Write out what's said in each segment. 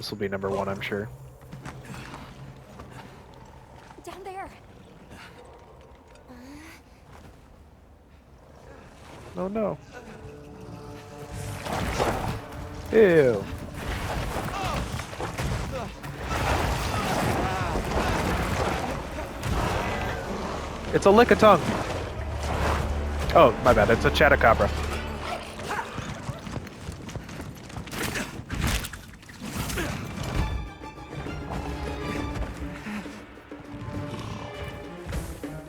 This will be number 1, I'm sure. Down there. Oh no. Ew. It's a 𝕽𝕚𝕚𝕟𝕜𝕤. Oh, my bad. It's a Chatacabra.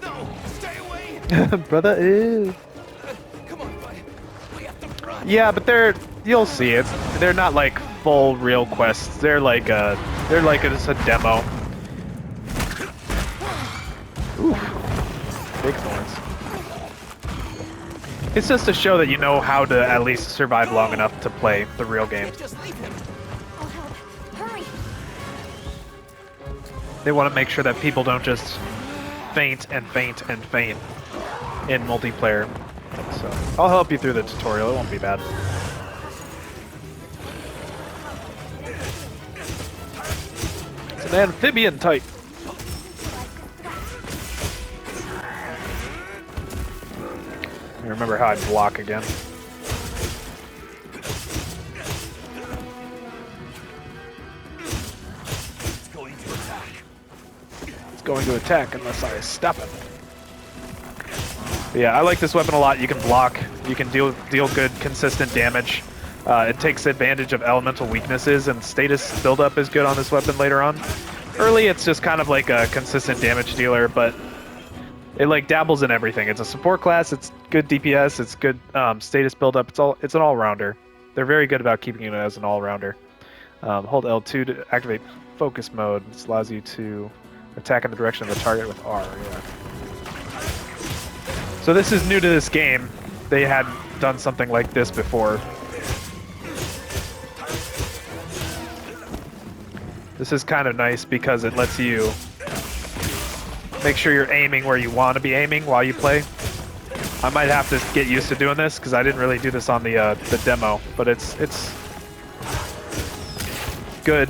No, stay away. Brother is. Come on, bud. We have to run. Yeah, but you'll see it. They're not like full real quests. They're like just a demo. Ooh, big thorns. It's just to show that you know how to at least survive long enough to play the real game. Just leave him. I'll help. Hurry. They want to make sure that people don't just faint and faint and faint in multiplayer. So I'll help you through the tutorial. It won't be bad. It's an amphibian type. Remember how I block again. It's going to attack. It's going to attack unless I stop it. But yeah, I like this weapon a lot. You can block. You can deal good, consistent damage. It takes advantage of elemental weaknesses, and status buildup is good on this weapon later on. Early, it's just kind of like a consistent damage dealer, but it like dabbles in everything. It's a support class. It's good DPS. It's good status buildup. It's an all-rounder. They're very good about keeping it as an all-rounder. Hold L2 to activate focus mode. This allows you to attack in the direction of the target with R. Yeah. So this is new to this game. They had done something like this before. This is kind of nice because it lets you make sure you're aiming where you want to be aiming while you play. I might have to get used to doing this because I didn't really do this on the demo, but it's good.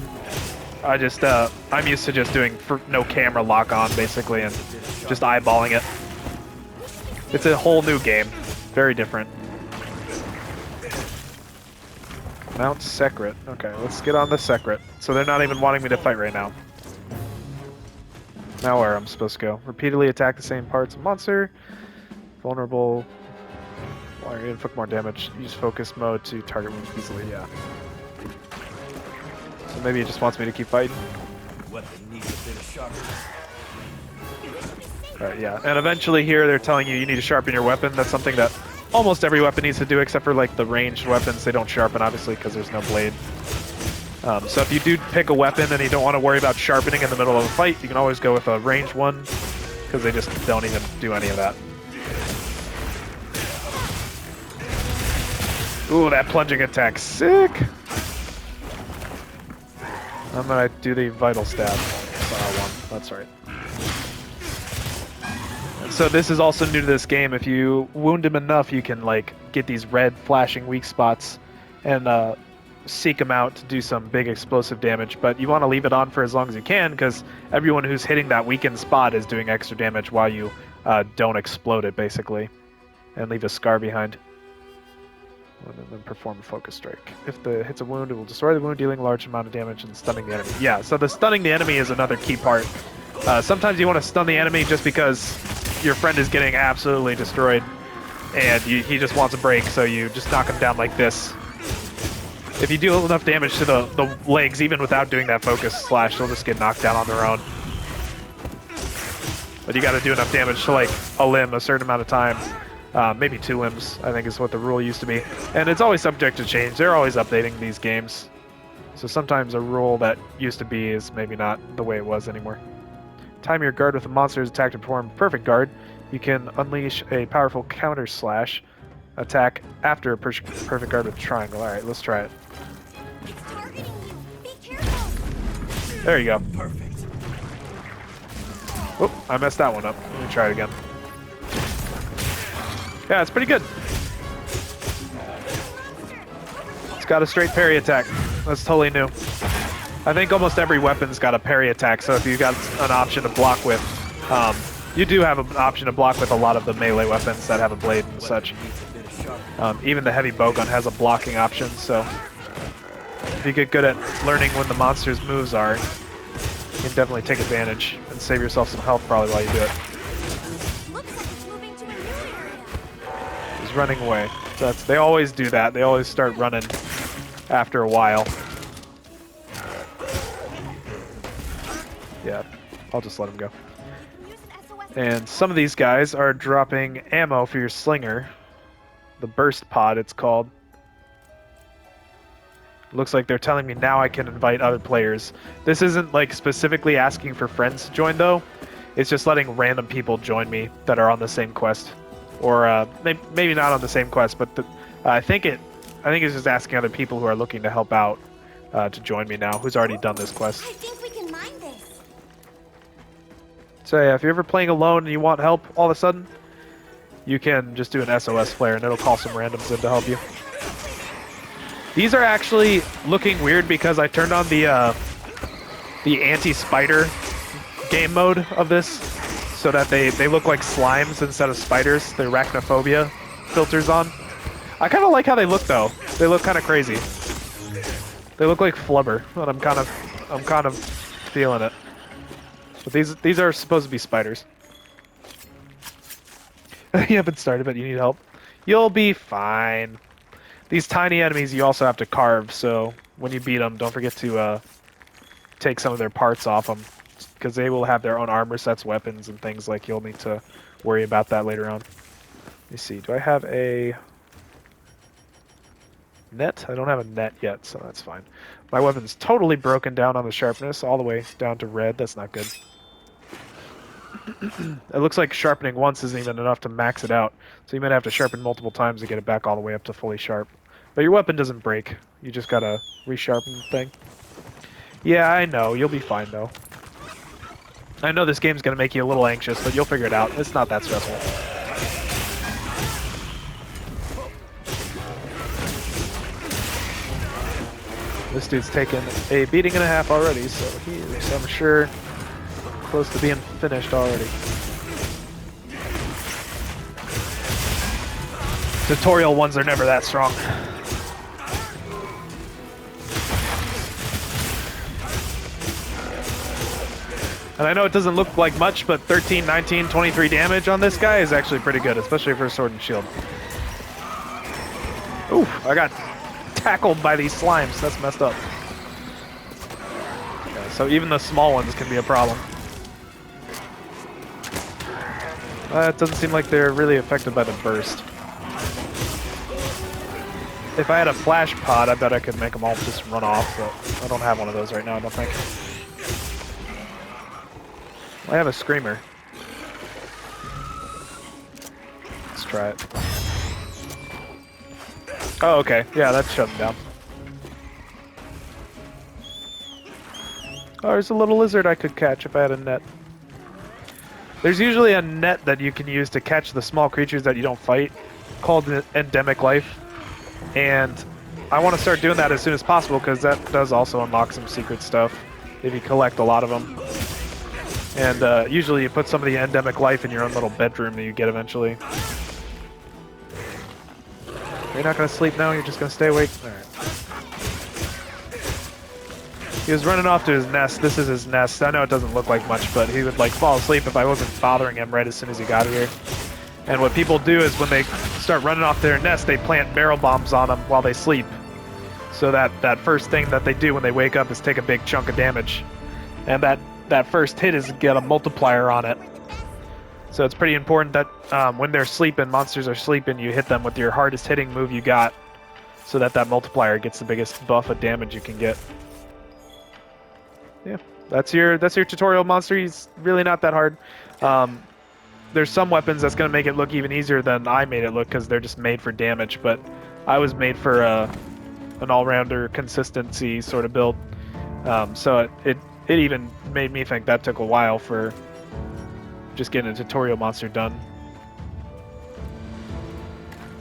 I'm used to just doing no camera lock on basically and just eyeballing it. It's a whole new game, very different. Mount Secret. Okay, let's get on the Secret. So they're not even wanting me to fight right now. Now where I'm supposed to go. Repeatedly attack the same parts of monster. Vulnerable. While you're inflict more damage, use focus mode to target wounds easily, yeah. So maybe it just wants me to keep fighting. Weapon needs a bit of sharpness. Alright, yeah. And eventually here they're telling you need to sharpen your weapon. That's something that almost every weapon needs to do except for like the ranged weapons. They don't sharpen obviously because there's no blade. So if you do pick a weapon and you don't want to worry about sharpening in the middle of a fight, you can always go with a ranged one because they just don't even do any of that. Ooh, that plunging attack, sick! I'm gonna do the vital stab. One, that's right. So this is also new to this game. If you wound him enough, you can like get these red flashing weak spots and seek them out to do some big explosive damage. But you want to leave it on for as long as you can because everyone who's hitting that weakened spot is doing extra damage while you don't explode it basically and leave a scar behind. And then perform a focus strike. If the hits a wound, it will destroy the wound, dealing a large amount of damage and stunning the enemy. Yeah, so the stunning the enemy is another key part. Sometimes you want to stun the enemy just because your friend is getting absolutely destroyed and he just wants a break, so you just knock him down like this. If you do enough damage to the legs, even without doing that focus slash, they'll just get knocked down on their own. But you got to do enough damage to like a limb a certain amount of time. Maybe 2 limbs, I think is what the rule used to be. And it's always subject to change. They're always updating these games. So sometimes a rule that used to be is maybe not the way it was anymore. Time your guard with a monster's attack to perform perfect guard. You can unleash a powerful counter slash attack after a perfect guard with triangle. Alright, let's try it. It's targeting you. Be careful. There you go. Perfect. Oh, I messed that one up. Let me try it again. Yeah, it's pretty good. It's got a straight parry attack. That's totally new. I think almost every weapon's got a parry attack, so if you got an option to block with, you do have an option to block with a lot of the melee weapons that have a blade and such. Even the heavy bowgun has a blocking option, so if you get good at learning when the monster's moves are, you can definitely take advantage and save yourself some health probably while you do it. Looks like it's moving to a new area. He's running away. So they always do that. They always start running after a while. Yeah, I'll just let him go. Use an SOS. And some of these guys are dropping ammo for your slinger. The burst pod, it's called. Looks like they're telling me now I can invite other players. This isn't like specifically asking for friends to join though. It's just letting random people join me that are on the same quest. Or maybe not on the same quest, but I think it's just asking other people who are looking to help out to join me now, who's already done this quest. I think we can mine this. So yeah, if you're ever playing alone and you want help all of a sudden, you can just do an SOS flare and it'll call some randoms in to help you. These are actually looking weird because I turned on the anti-spider game mode of this so that they look like slimes instead of spiders. The arachnophobia filters on. I kind of like how they look though. They look kind of crazy. They look like flubber, but I'm kind of feeling it. But these are supposed to be spiders. You haven't started, but you need help. You'll be fine. These tiny enemies you also have to carve, so when you beat them, don't forget to take some of their parts off them, because they will have their own armor sets, weapons, and things like you'll need to worry about that later on. Let me see, do I have a net? I don't have a net yet, so that's fine. My weapon's totally broken down on the sharpness, all the way down to red. That's not good. It looks like sharpening once isn't even enough to max it out, so you might have to sharpen multiple times to get it back all the way up to fully sharp. But your weapon doesn't break. You just gotta resharpen the thing. Yeah, I know. You'll be fine, though. I know this game's gonna make you a little anxious, but you'll figure it out. It's not that stressful. This dude's taken a beating and a half already, so he is, I'm sure, close to being finished already. Tutorial ones are never that strong. And I know it doesn't look like much, but 13, 19, 23 damage on this guy is actually pretty good, especially for a sword and shield. Ooh, I got tackled by these slimes. That's messed up. Yeah, so even the small ones can be a problem. It doesn't seem like they're really affected by the burst. If I had a flash pod, I bet I could make them all just run off, but I don't have one of those right now, I don't think. I have a screamer. Let's try it. Oh, okay. Yeah, that's shut him down. Oh, there's a little lizard I could catch if I had a net. There's usually a net that you can use to catch the small creatures that you don't fight, called endemic life. And I want to start doing that as soon as possible, because that does also unlock some secret stuff if you collect a lot of them. And usually you put some of the endemic life in your own little bedroom that you get eventually. You're not going to sleep now? You're just going to stay awake? Alright. He was running off to his nest. This is his nest. I know it doesn't look like much, but he would like fall asleep if I wasn't bothering him right as soon as he got here. And what people do is when they start running off their nest, they plant barrel bombs on them while they sleep. So that first thing that they do when they wake up is take a big chunk of damage. And that first hit is get a multiplier on it. So it's pretty important that when they're sleeping, monsters are sleeping, you hit them with your hardest hitting move you got, so that multiplier gets the biggest buff of damage you can get. Yeah, that's your tutorial monster. He's really not that hard. There's some weapons that's going to make it look even easier than I made it look, because they're just made for damage, but I was made for an all-rounder consistency sort of build. So it even made me think that took a while for just getting a tutorial monster done.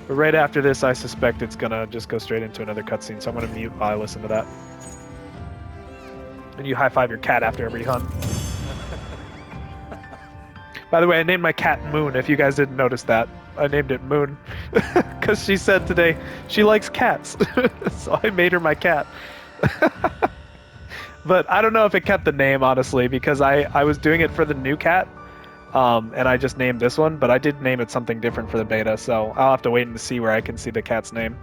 But right after this, I suspect it's gonna just go straight into another cutscene, so I'm gonna mute while I listen to that. And you high-five your cat after every hunt. By the way, I named my cat Moon, if you guys didn't notice that. I named it Moon. Because she said today she likes cats. So I made her my cat. But I don't know if it kept the name, honestly, because I was doing it for the new cat. And I just named this one, but I did name it something different for the beta, so I'll have to wait and see where I can see the cat's name.